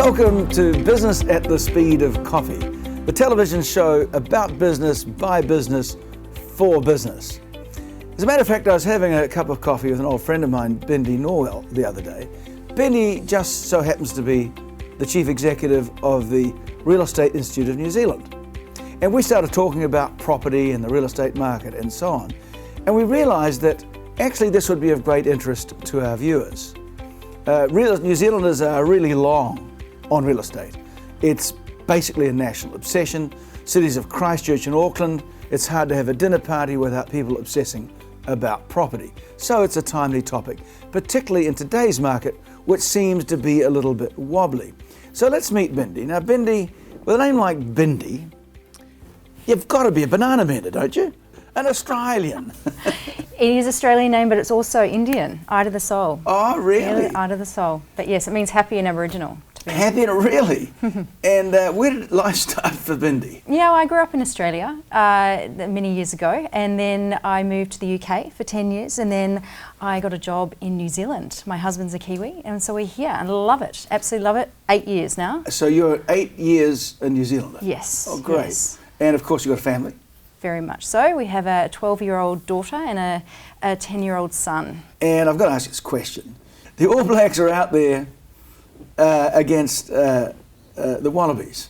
Welcome to Business at the Speed of Coffee, the television show about business, by business, for business. As a matter of fact, I was having a cup of coffee with an old friend of mine, Bindi Norwell, the other day. Bindi just so happens to be the Chief Executive of the Real Estate Institute of New Zealand. And we started talking about property and the real estate market and so on. And we realised that actually this would be of great interest to our viewers. New Zealanders are really long on real estate. It's basically a national obsession. Cities of Christchurch and Auckland, it's hard to have a dinner party without people obsessing about property. So it's a timely topic, particularly in today's market, which seems to be a little bit wobbly. So let's meet Bindi. Now Bindi, with a name like Bindi, you've got to be a banana mender, don't you? An Australian. It is Australian name, but it's also Indian, Eye to the Soul. Oh, really? Yeah, Eye to the Soul. But yes, it means happy and Aboriginal. Happy and really? And where did life start for Bindi? Yeah, well, I grew up in Australia many years ago, and then I moved to the UK for 10 years, and then I got a job in New Zealand. My husband's a Kiwi, and so we're here and love it, absolutely love it. 8 years now. So you're 8 years in New Zealand? Yes. Oh, great. Yes. And of course you've got a family? Very much so. We have a 12-year-old daughter and a 10-year-old son. And I've got to ask you this question. The All Blacks are out there against the Wallabies.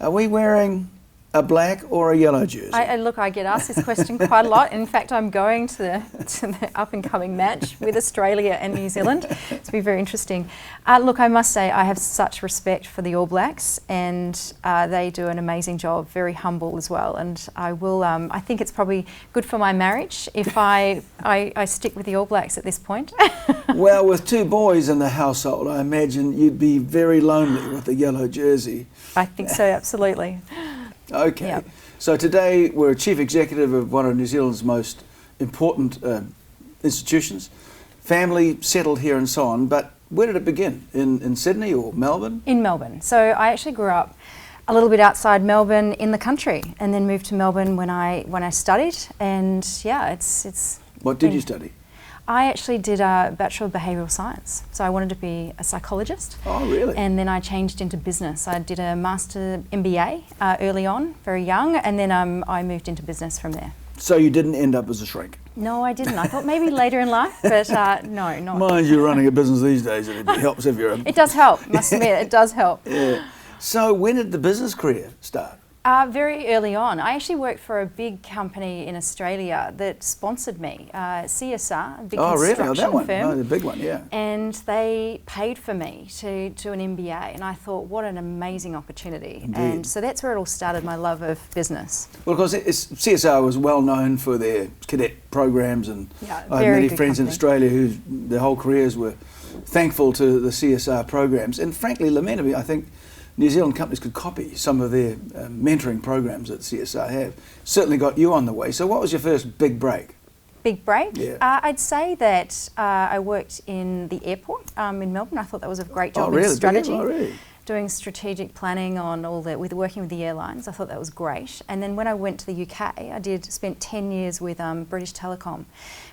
Are we wearing a black or a yellow jersey? Look, I get asked this question quite a lot. In fact, I'm going to the up-and-coming match with Australia and New Zealand. It's been very interesting. Look, I must say I have such respect for the All Blacks, and they do an amazing job, very humble as well. And I will. I think it's probably good for my marriage if I stick with the All Blacks at this point. Well, with 2 boys in the household, I imagine you'd be very lonely with the yellow jersey. I think so, absolutely. Okay, Yep. So today we're a chief executive of one of New Zealand's most important institutions, family settled here and so on, but where did it begin? In Sydney or Melbourne? In Melbourne. So I actually grew up a little bit outside Melbourne in the country, and then moved to Melbourne when I studied, and yeah, it's What did you study? I actually did a Bachelor of Behavioural Science, so I wanted to be a psychologist. Oh, really? And then I changed into business. I did a Master MBA early on, very young, and then I moved into business from there. So you didn't end up as a shrink? No, I didn't. I thought maybe later in life, but no, not. Mind you, running a business these days, it helps if you're a... It does help, must admit, it does help. Yeah. So when did the business career start? Very early on. I actually worked for a big company in Australia that sponsored me, CSR, a big construction that one. firm. Oh, the big one, yeah. And they paid for me to do an MBA, and I thought, what an amazing opportunity. Indeed. And so that's where it all started, my love of business. Well, of course, CSR was well known for their cadet programs, and Yeah, I have many good friends in company. Australia who their whole careers were thankful to the CSR programs, and frankly, lamentably, I think New Zealand companies could copy some of their mentoring programs that CSR have. Certainly got you on the way. So what was your first big break? Big break? Yeah. I'd say that I worked in the airport in Melbourne. I thought that was a great job in really? strategy. Oh, really? Doing strategic planning on all that, working with the airlines. I thought that was great. And then when I went to the UK, I spent 10 years with British Telecom.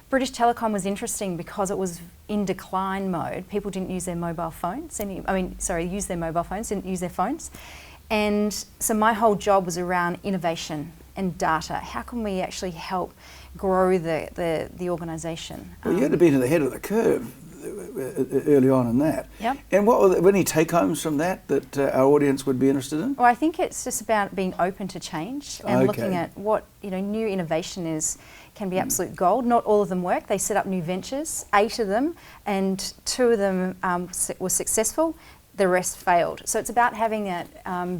British Telecom was interesting because it was in decline mode. People didn't use their mobile phones. Use their mobile phones, didn't use their phones. And so my whole job was around innovation and data. How can we actually help grow the organisation? Well, you had to be to the head of the curve early on in that. Yep. And what were any take-homes from that our audience would be interested in? Well, I think it's just about being open to change and Okay. looking at what new innovation can be absolute gold. Not all of them work. They set up new ventures, 8 of them, and 2 of them were successful. The rest failed. So it's about having that,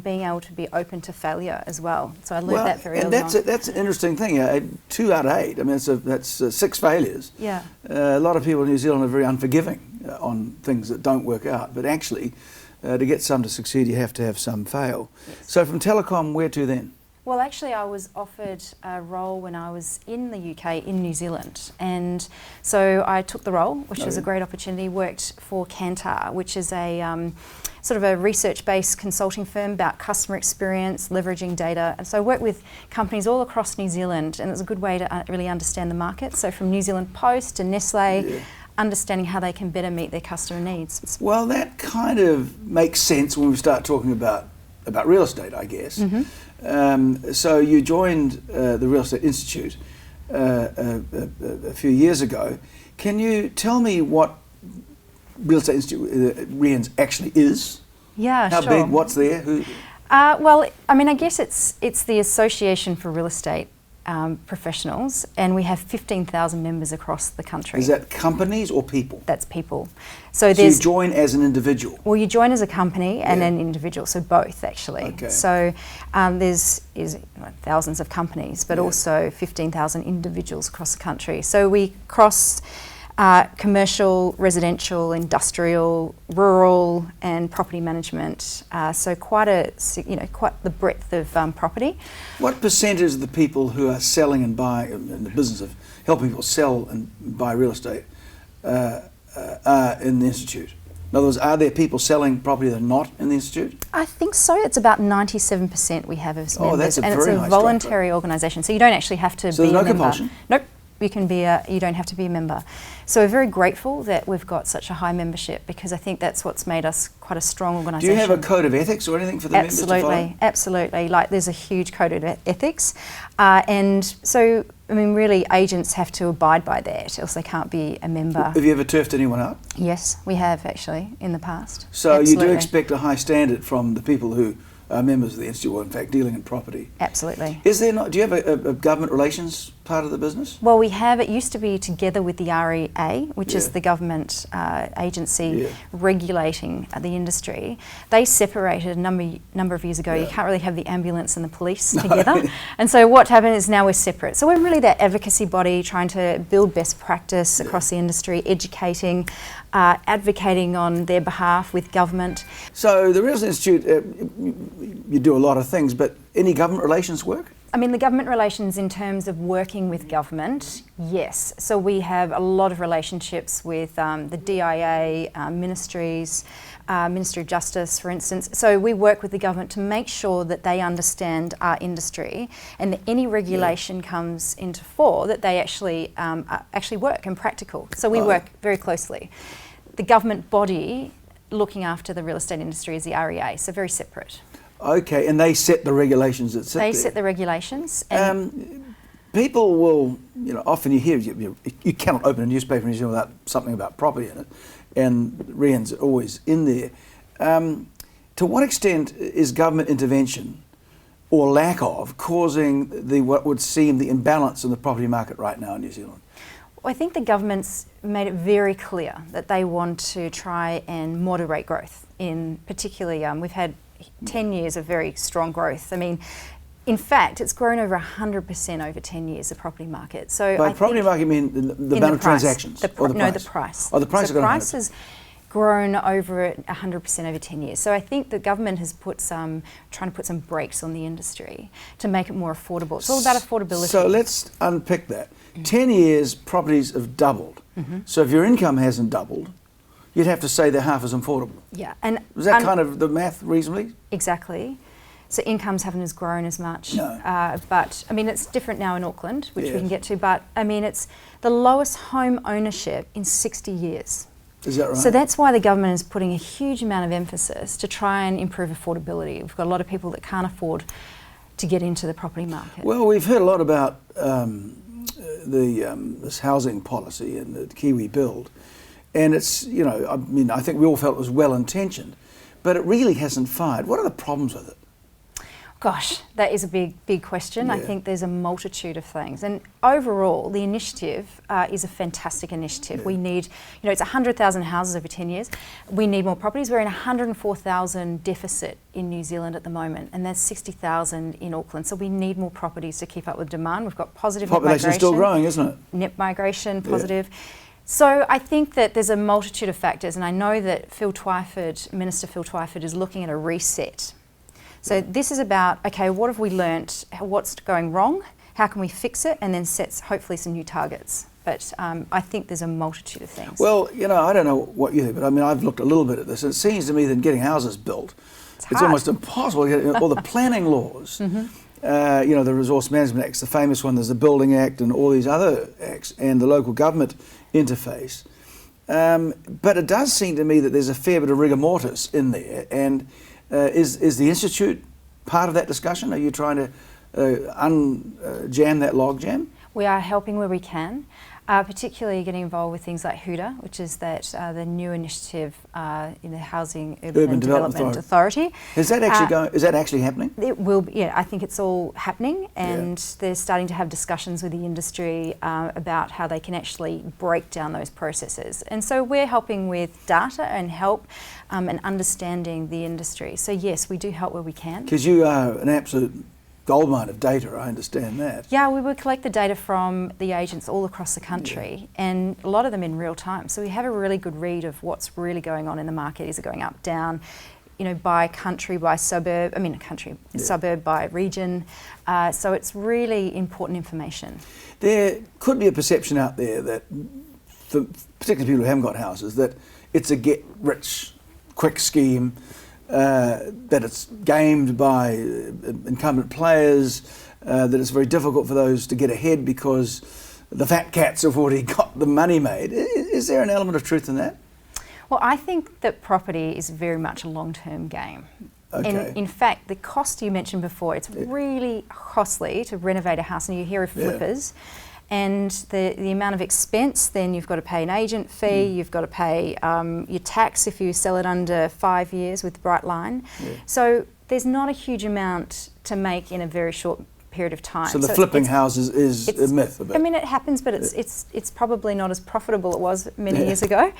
being able to be open to failure as well. So I learned that very early on. That's an interesting thing. 2 out of 8. I mean, that's 6 failures. Yeah. A lot of people in New Zealand are very unforgiving on things that don't work out. But actually, to get some to succeed, you have to have some fail. Yes. So from Telecom, where to then? Well, actually, I was offered a role when I was in the UK, in New Zealand. And so I took the role, which was a great opportunity, worked for Kantar, which is a sort of a research-based consulting firm about customer experience, leveraging data. And so I worked with companies all across New Zealand, and it was a good way to really understand the market. So from New Zealand Post to Nestle, understanding how they can better meet their customer needs. Well, that kind of makes sense when we start talking about real estate, I guess. So you joined the Real Estate Institute a few years ago. Can you tell me what Real Estate Institute, REINZ, actually is? Yeah, How sure. big? What's there? Who? Well, I mean, I guess it's the Association for Real Estate Professionals, and we have 15,000 members across the country. Is that companies or people? That's people. So you join as an individual? Well, you join as a company and an individual, so both actually. Okay. So there's thousands of companies, but also 15,000 individuals across the country. So we cross commercial, residential, industrial, rural, and property management. So quite the breadth of property. What percentage of the people who are selling and buying, in the business of helping people sell and buy real estate, are in the Institute? In other words, are there people selling property that are not in the Institute? I think so. It's about 97% we have as members. That's a and very it's a nice voluntary organisation, so you don't actually have to be a member. So there's no compulsion? Nope. You don't have to be a member. So we're very grateful that we've got such a high membership, because I think that's what's made us quite a strong organisation. Do you have a code of ethics or anything for the members to follow? Absolutely. Like, there's a huge code of ethics. And so, I mean, really, agents have to abide by that, else they can't be a member. Have you ever turfed anyone out? Yes, we have actually, in the past. So Absolutely. you do expect a high standard from the people who are members of the Institute, or in fact dealing in property. Absolutely. Is there not? Do you have a government relations part of the business? Well, we have. It used to be together with the REA, which is the government agency regulating the industry. They separated a number of years ago. You can't really have the ambulance and the police together. And so what happened is now we're separate. So we're really that advocacy body trying to build best practice across the industry, educating, advocating on their behalf with government. So the Real Estate Institute, you do a lot of things, but any government relations work? I mean, the government relations in terms of working with government, yes. So we have a lot of relationships with the DIA, ministries, Ministry of Justice, for instance. So we work with the government to make sure that they understand our industry, and that any regulation comes into fore, that they actually work and practical. So we work very closely. The government body looking after the real estate industry is the REA, so very separate. Okay, and they set the regulations that sit there. They set the regulations. And people will, often you hear, you cannot open a newspaper in New Zealand without something about property in it, and REINZ are always in there. To what extent is government intervention, or lack of, causing what would seem the imbalance in the property market right now in New Zealand? I think the government's made it very clear that they want to try and moderate growth. In particularly, we've had 10 years of very strong growth. I mean, in fact, it's grown over 100% over 10 years, the property market. So by property market, you mean the amount of transactions? No, the price. Oh, the price. So the price has grown over 100% over 10 years. So I think the government has trying to put some brakes on the industry to make it more affordable. It's all about affordability. So let's unpick that. 10 years, properties have doubled. So if your income hasn't doubled, you'd have to say they're half as affordable. Yeah. And is that kind of the math reasonably? Exactly. So incomes haven't as grown as much. No. But, I mean, it's different now in Auckland, which we can get to. But, I mean, it's the lowest home ownership in 60 years. Is that right? So that's why the government is putting a huge amount of emphasis to try and improve affordability. We've got a lot of people that can't afford to get into the property market. Well, we've heard a lot about this housing policy and the Kiwi Build. And it's, I mean, I think we all felt it was well-intentioned, but it really hasn't fired. What are the problems with it? Gosh, that is a big question. I think there's a multitude of things. And overall, the initiative is a fantastic initiative. We need, it's 100,000 houses over 10 years. We need more properties. We're in 104,000 deficit in New Zealand at the moment, and there's 60,000 in Auckland. So we need more properties to keep up with demand. We've got positive net migration. Population's still growing, isn't it? Net migration, positive. So I think that there's a multitude of factors, and I know that Minister Phil Twyford is looking at a reset. So this is about, okay, what have we learnt? What's going wrong? How can we fix it? And then sets hopefully some new targets. But I think there's a multitude of things. Well, I don't know what you think, but I mean, I've looked a little bit at this. It seems to me that getting houses built, it's almost impossible to get all the planning laws. The Resource Management Act's the famous one. There's the Building Act and all these other acts, and the local government interface. But it does seem to me that there's a fair bit of rigor mortis in there. And is the Institute part of that discussion? Are you trying to unjam that logjam? We are helping where we can, particularly getting involved with things like HUDA, which is the new initiative in the Housing Urban and Development Authority. Is that actually going? Is that actually happening? It will be, yeah, I think it's all happening, and they're starting to have discussions with the industry about how they can actually break down those processes. And so we're helping with data and help and understanding the industry. So yes, we do help where we can. Because you are an absolute goldmine of data, I understand that. Yeah, we would collect the data from the agents all across the country, and a lot of them in real time. So we have a really good read of what's really going on in the market. Is it going up, down, by country, by suburb, suburb by region. So it's really important information. There could be a perception out there that, for particularly people who haven't got houses, that it's a get-rich-quick scheme, that it's gamed by incumbent players, that it's very difficult for those to get ahead because the fat cats have already got the money made. Is there an element of truth in that? Well, I think that property is very much a long-term game. Okay. And in fact, the cost you mentioned before, it's really costly to renovate a house, and you hear of flippers. And the amount of expense, then you've got to pay an agent fee, you've got to pay your tax if you sell it under 5 years with Brightline. So there's not a huge amount to make in a very short period of time. So the flipping houses is a myth a bit. I mean, it happens, but it's probably not as profitable as it was many years ago.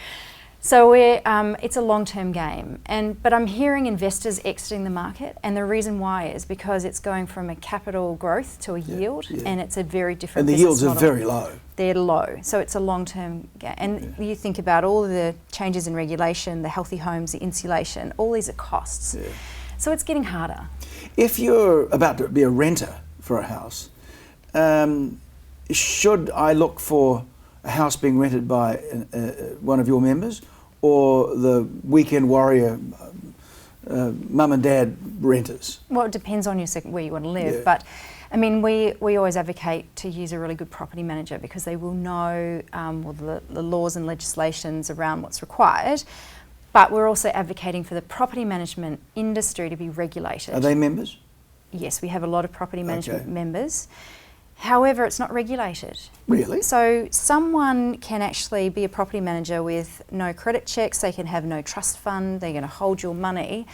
So it's a long-term game, but I'm hearing investors exiting the market, and the reason why is because it's going from a capital growth to a yield, and it's a very different business model. And the yields are very low. They're low, so it's a long-term game. And you think about all of the changes in regulation, the healthy homes, the insulation, all these are costs. Yeah. So it's getting harder. If you're about to be a renter for a house, should I look for a house being rented by one of your members, or the weekend warrior mum and dad renters? Well, it depends on where you want to live, but I mean, we always advocate to use a really good property manager because they will know the laws and legislations around what's required. But we're also advocating for the property management industry to be regulated. Are they members? Yes, we have a lot of property management members. However, it's not regulated. Really? So someone can actually be a property manager with no credit checks, they can have no trust fund, they're going to hold your money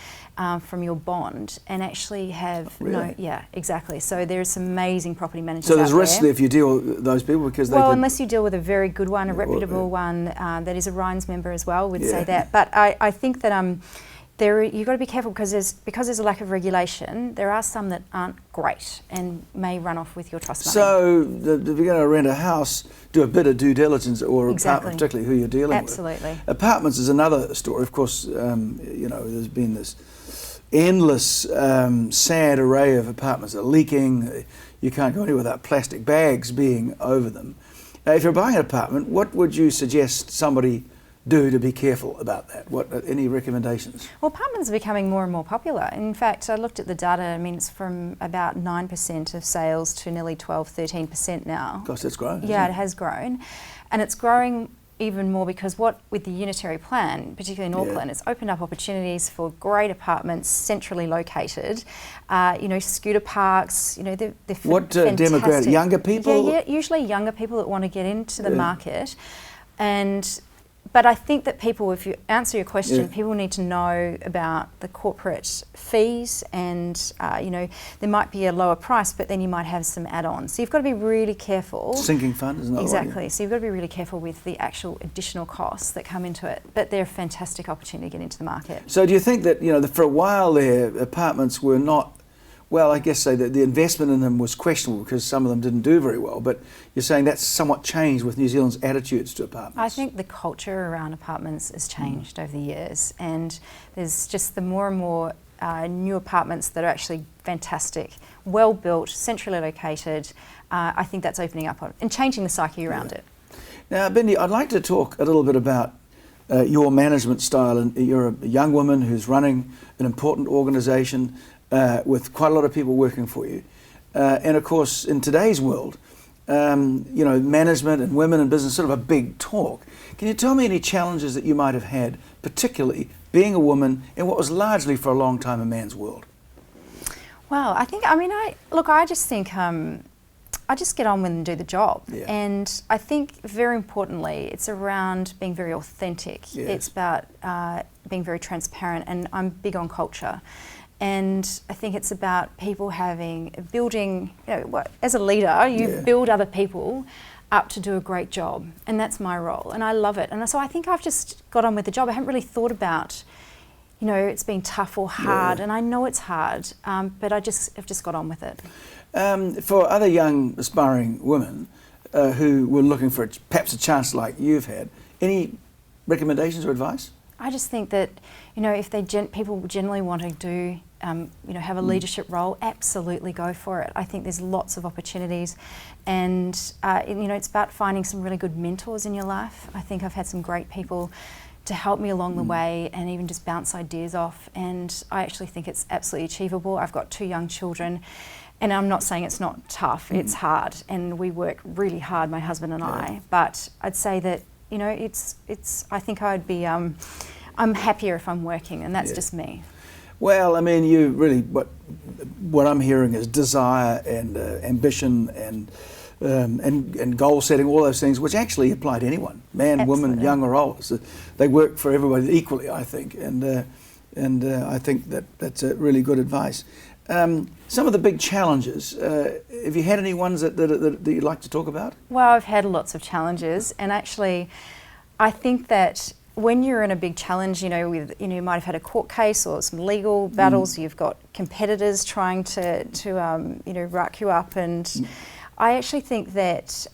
from your bond and actually have exactly. So there's some amazing property managers out there. So there's risk there if you deal with those people because they unless you deal with a very good one, a reputable one that is a REINZ member as well, we'd say that. But I think that you've got to be careful because there's a lack of regulation. There are some that aren't great and may run off with your trust money. So if you're going to rent a house, do a bit of due diligence, or apartment, particularly who you're dealing with. Absolutely. Apartments is another story. Of course, there's been this endless sad array of apartments that are leaking. You can't go anywhere without plastic bags being over them. If you're buying an apartment, what would you suggest somebody do to be careful about that? Any recommendations? Well, apartments are becoming more and more popular. In fact, I looked at the data, I mean, it's from about 9% of sales to nearly 12-13% now. Gosh, that's grown. Yeah, it has grown. And it's growing even more because with the unitary plan, particularly in Auckland, it's opened up opportunities for great apartments, centrally located, scooter parks, they're what demographic? Younger people? Yeah, usually younger people that want to get into the market. But I think that if you answer your question, people need to know about the corporate fees and, there might be a lower price, but then you might have some add-ons. So you've got to be really careful. Sinking fund is another one. Exactly. So you've got to be really careful with the actual additional costs that come into it. But they're a fantastic opportunity to get into the market. So do you think that, for a while there, apartments were not, I guess the investment in them was questionable because some of them didn't do very well, but you're saying that's somewhat changed with New Zealand's attitudes to apartments. I think the culture around apartments has changed over the years, and there's just the more and more new apartments that are actually fantastic, well built, centrally located. I think that's opening up and changing the psyche around it. Now, Bindi, I'd like to talk a little bit about your management style. And you're a young woman who's running an important organisation with quite a lot of people working for you. And of course, in today's world, management and women in business, sort of a big talk. Can you tell me any challenges that you might have had, particularly being a woman in what was largely for a long time a man's world? Well, I just think I just get on with and do the job. Yeah. And I think very importantly, it's around being very authentic. Yes. It's about being very transparent, and I'm big on culture. And I think it's about people building, as a leader, you build other people up to do a great job. And that's my role. And I love it. And so I think I've just got on with the job. I haven't really thought about, it's been tough or hard. Yeah. And I know it's hard, but I've just got on with it. For other young aspiring women who were looking for perhaps a chance like you've had, any recommendations or advice? I just think that, if people generally want to do, have a leadership role, absolutely go for it. I think there's lots of opportunities, and it's about finding some really good mentors in your life. I think I've had some great people to help me along the way, and even just bounce ideas off. And I actually think it's absolutely achievable. I've got 2 young children. And I'm not saying it's not tough, it's hard, and we work really hard, my husband and I, but I'd say that, I think I'd be, I'm happier if I'm working, and that's just me. Well, I mean, you really, what I'm hearing is desire and ambition and goal setting, all those things, which actually apply to anyone, man, Absolutely. woman, young or old. So they work for everybody equally, I think, and I think that's a really good advice. Some of the big challenges, have you had any ones that you'd like to talk about? Well, I've had lots of challenges, and actually I think that when you're in a big challenge, you might have had a court case or some legal battles, you've got competitors trying to rack you up, and I actually think that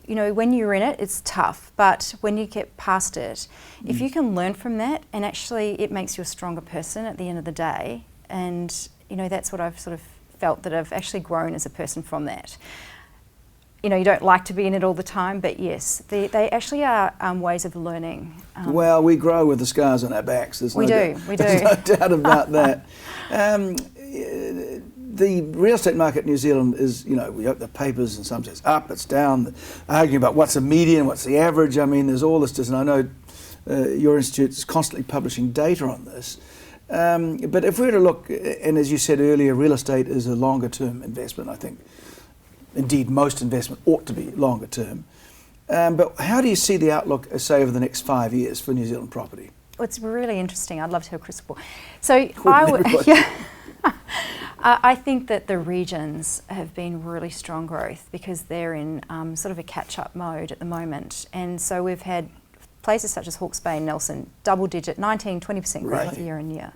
when you're in it, it's tough, but when you get past it, if you can learn from that, and actually it makes you a stronger person at the end of the day. And that's what I've sort of felt, that I've actually grown as a person from that. You don't like to be in it all the time, but yes, they actually are ways of learning. Well, we grow with the scars on our backs. There's we do. There's no doubt about that. The real estate market in New Zealand is, we open the papers and some say it's up, it's down, arguing about what's a median, what's the average. I mean, there's all this, and I know your institute is constantly publishing data on this. But if we were to look, and as you said earlier, real estate is a longer term investment, I think. Indeed, most investment ought to be longer term. But how do you see the outlook, say, over the next 5 years for New Zealand property? Well, it's really interesting. I'd love to have a crystal ball. So I think that the regions have been really strong growth because they're in sort of a catch-up mode at the moment. And so we've had places such as Hawke's Bay and Nelson, double-digit, 19-20% growth Really? year on year.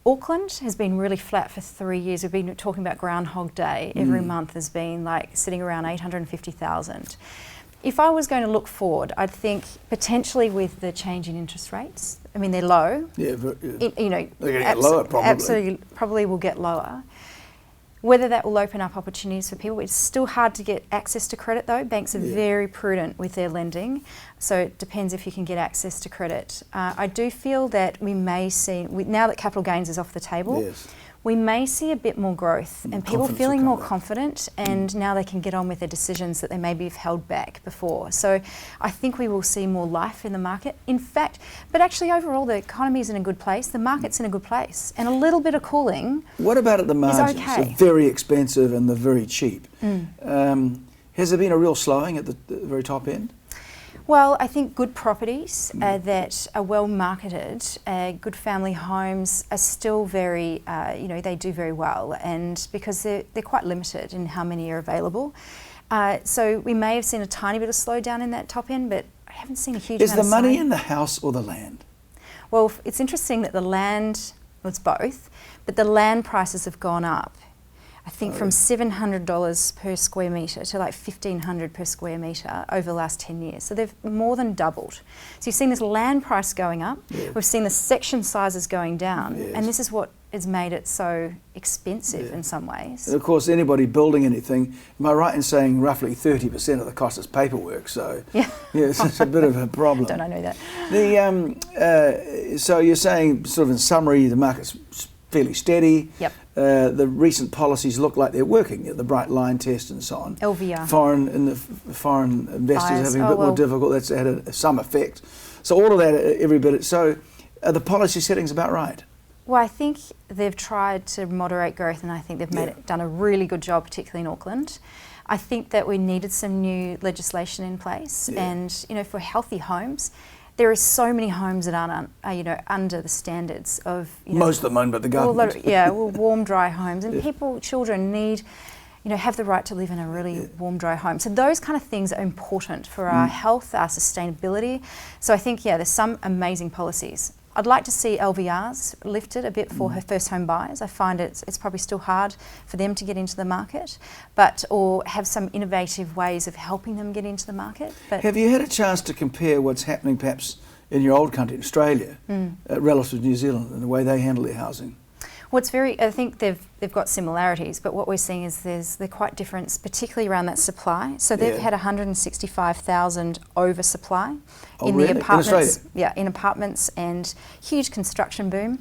Auckland has been really flat for 3 years. We've been talking about Groundhog Day. Every month has been sitting around 850,000. If I was going to look forward, I'd think potentially with the change in interest rates. I mean, they're low. Yeah, they're going to get lower probably. Absolutely, probably will get lower. Whether that will open up opportunities for people, it's still hard to get access to credit though. Banks are very prudent with their lending, so it depends if you can get access to credit. I do feel that we may see, now that capital gains is off the table, we may see a bit more growth and people feeling more confident, and now they can get on with their decisions that they maybe have held back before. So I think we will see more life in the market. In fact, but actually overall the economy is in a good place, the market's in a good place, and a little bit of cooling. What about at the margins? Okay. The very expensive and the very cheap. Has there been a real slowing at the very top end? Well, I think good properties that are well marketed, good family homes are still very, they do very well, and because they're quite limited in how many are available. So we may have seen a tiny bit of slowdown in that top end, but I haven't seen a huge amount of Is the money sign. in the house or the land? Well, it's interesting that the land, well, it's both, but the land prices have gone up. I think from $700 per square metre to like $1,500 per square metre over the last 10 years. So they've more than doubled. So you've seen this land price going up, we've seen the section sizes going down, and this is what has made it so expensive in some ways. And of course, anybody building anything, am I right in saying roughly 30% of the cost is paperwork? So it's a bit of a problem. Don't I know that? So you're saying, sort of in summary, the market's fairly steady. Yep. The recent policies look like they're working, the bright line test and so on. LVR. Foreign investors Buyers. having a bit more difficult. That's had some effect. So all of that, every bit. So are the policy settings about right? Well, I think they've tried to moderate growth, and I think they've done a really good job, particularly in Auckland. I think that we needed some new legislation in place, and for healthy homes, there are so many homes that aren't under the standards of most of them owned by the government. Warm, dry homes, and children need. Have the right to live in a really warm, dry home. So those kind of things are important for our health, our sustainability. So I think, there's some amazing policies. I'd like to see LVRs lifted a bit for her first home buyers. I find it's probably still hard for them to get into the market, or have some innovative ways of helping them get into the market. But have you had a chance to compare what's happening perhaps in your old country, Australia, relative to New Zealand and the way they handle their housing? Well, I think they've got similarities, but what we're seeing is they're quite different, particularly around that supply. So they've had 165,000 oversupply in the apartments. In apartments, and huge construction boom.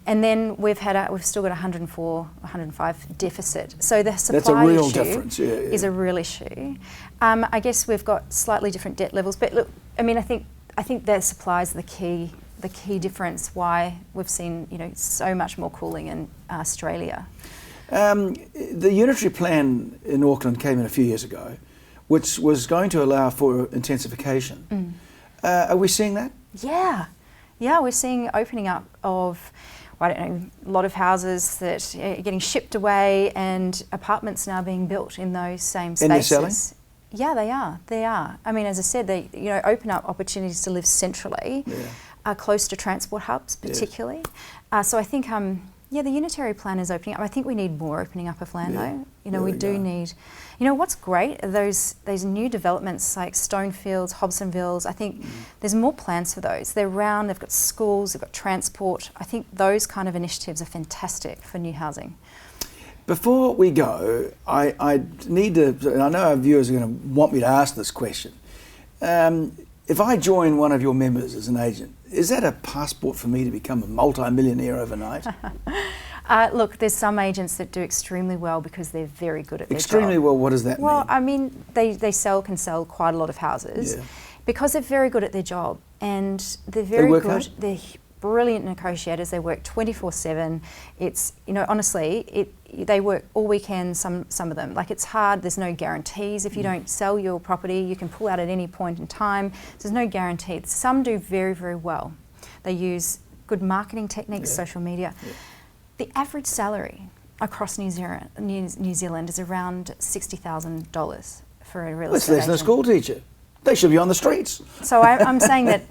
And then we've still got 105 deficit. So the supply That's a real issue difference. is a real issue. I guess we've got slightly different debt levels, but look, I think that supply is the key difference why we've seen so much more cooling in Australia. The unitary plan in Auckland came in a few years ago, which was going to allow for intensification. Are we seeing that? Yeah, we're seeing opening up of a lot of houses that are getting shipped away, and apartments now being built in those same spaces. And they're selling? Yeah, they are. I mean, as I said, they open up opportunities to live centrally. Close to transport hubs, particularly. So I think, the unitary plan is opening up. I think we need more opening up of land, though. We do need. What's great are those new developments like Stonefields, Hobsonvilles. I think there's more plans for those. They're round. They've got schools. They've got transport. I think those kind of initiatives are fantastic for new housing. Before we go, I need to. And I know our viewers are going to want me to ask this question. If I join one of your members as an agent, is that a passport for me to become a multi-millionaire overnight? Look, there's some agents that do extremely well because they're very good at their job. Extremely well, what does that mean? Well, I mean, they can sell quite a lot of houses because they're very good at their job, and they're very good. Hard? They're brilliant negotiators. They work 24/7. It's honestly, they work all weekend. Some of them, like, it's hard. There's no guarantees. If you don't sell your property, you can pull out at any point in time. There's no guarantees. Some do very, very well. They use good marketing techniques, social media. The average salary across New Zealand is around $60,000 for a real estate agent. That's less than a school teacher. They should be on the streets. So I'm saying that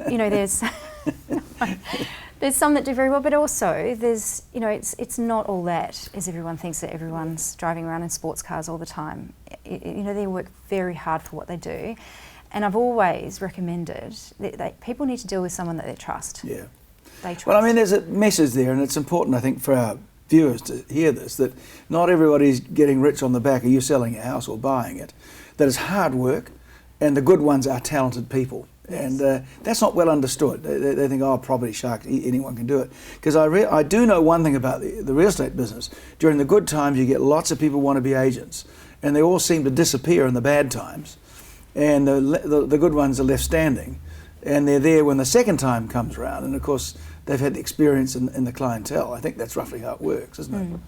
there's some that do very well, but also there's it's not all that as everyone thinks, that everyone's driving around in sports cars all the time. They work very hard for what they do, and I've always recommended that people need to deal with someone that they trust. Yeah. They trust. Well, I mean, there's a message there, and it's important, I think, for our viewers to hear this, that not everybody's getting rich on the back of you selling a house or buying it. That it's hard work, and the good ones are talented people. And that's not well understood. They think, property shark, anyone can do it. Because I do know one thing about the real estate business. During the good times, you get lots of people want to be agents, and they all seem to disappear in the bad times. And the good ones are left standing, and they're there when the second time comes around. And of course, they've had the experience in the clientele. I think that's roughly how it works, isn't it?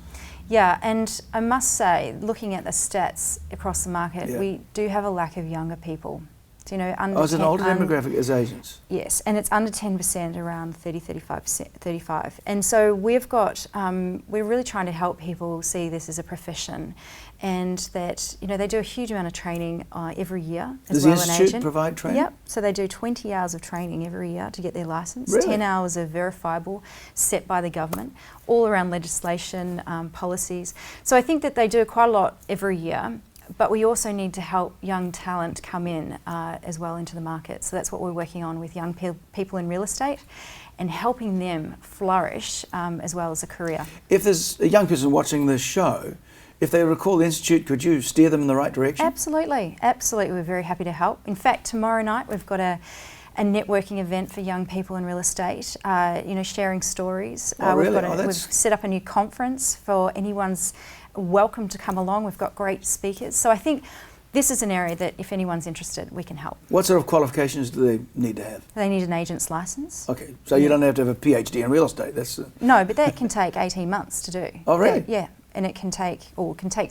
Yeah, and I must say, looking at the stats across the market, we do have a lack of younger people. So, it's an older demographic as agents. Yes, and it's under 10%, around 35. And so we've got, we're really trying to help people see this as a profession, and that, they do a huge amount of training every year as well. Does the Institute provide training? Yep, so they do 20 hours of training every year to get their licence. Really? 10 hours of verifiable, set by the government, all around legislation, policies. So I think that they do quite a lot every year. But we also need to help young talent come in as well into the market. So that's what we're working on with young people in real estate, and helping them flourish as well as a career. If there's a young person watching this show, if they recall the Institute, could you steer them in the right direction? Absolutely. We're very happy to help. In fact, tomorrow night we've got a a networking event for young people in real estate, sharing stories. Oh, really? We've set up a new conference for anyone's welcome to come along. We've got great speakers. So I think this is an area that if anyone's interested, we can help. What sort of qualifications do they need to have? They need an agent's licence. Okay, so you don't have to have a PhD in real estate. No, but that can take 18 months to do. Oh, really? Yeah, and it can take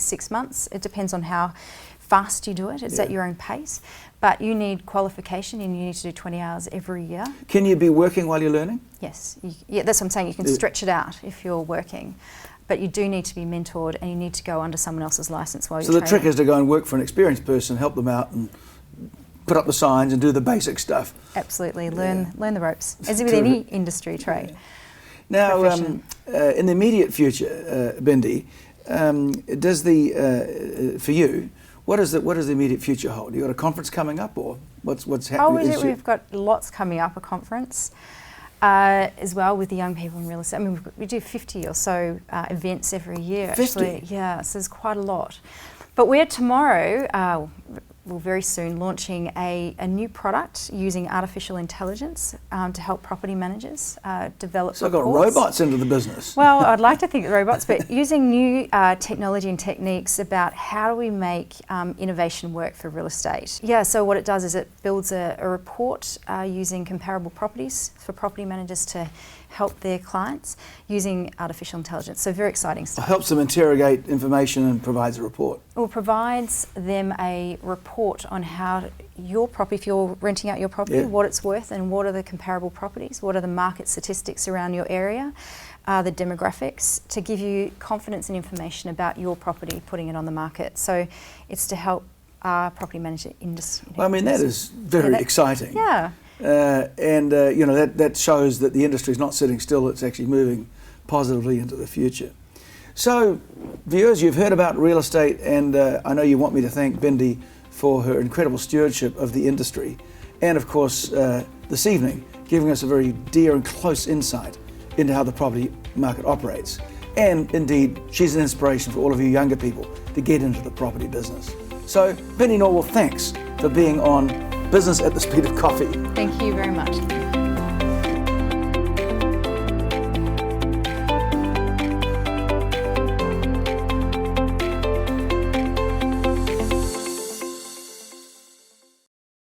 6 months. It depends on how fast you do it. It's at your own pace. But you need qualification and you need to do 20 hours every year. Can you be working while you're learning? Yes, that's what I'm saying. You can stretch it out if you're working. But you do need to be mentored and you need to go under someone else's licence while you're training. So the trick is to go and work for an experienced person, help them out and put up the signs and do the basic stuff. Absolutely, learn the ropes, as with any industry trade. Now, in the immediate future, Bindi, for you, what does the immediate future hold? You got a conference coming up, or what's happening? We've got lots coming up. A conference. As well with the young people in real estate. I mean, we do 50 or so events every year. 50? Actually. Yeah, so there's quite a lot. But we're tomorrow, very soon, launching a new product using artificial intelligence to help property managers develop So I've got robots into the business. Well, I'd like to think robots, but using new technology and techniques about how do we make innovation work for real estate. Yeah, so what it does is it builds a report using comparable properties for property managers to help their clients using artificial intelligence. So very exciting stuff. It helps them interrogate information and provides a report. Well, provides them a report on how your property, if you're renting out your property, what it's worth and what are the comparable properties, what are the market statistics around your area, the demographics, to give you confidence and information about your property, putting it on the market. So it's to help property manager industry. Well, I mean, that is very exciting. Yeah. That shows that the industry is not sitting still, it's actually moving positively into the future. So, viewers, you've heard about real estate, and I know you want me to thank Bindi for her incredible stewardship of the industry, and of course, this evening, giving us a very dear and close insight into how the property market operates. And indeed, she's an inspiration for all of you younger people to get into the property business. So, Bindi Norwell, thanks for being on Business at the Speed of Coffee. Thank you very much.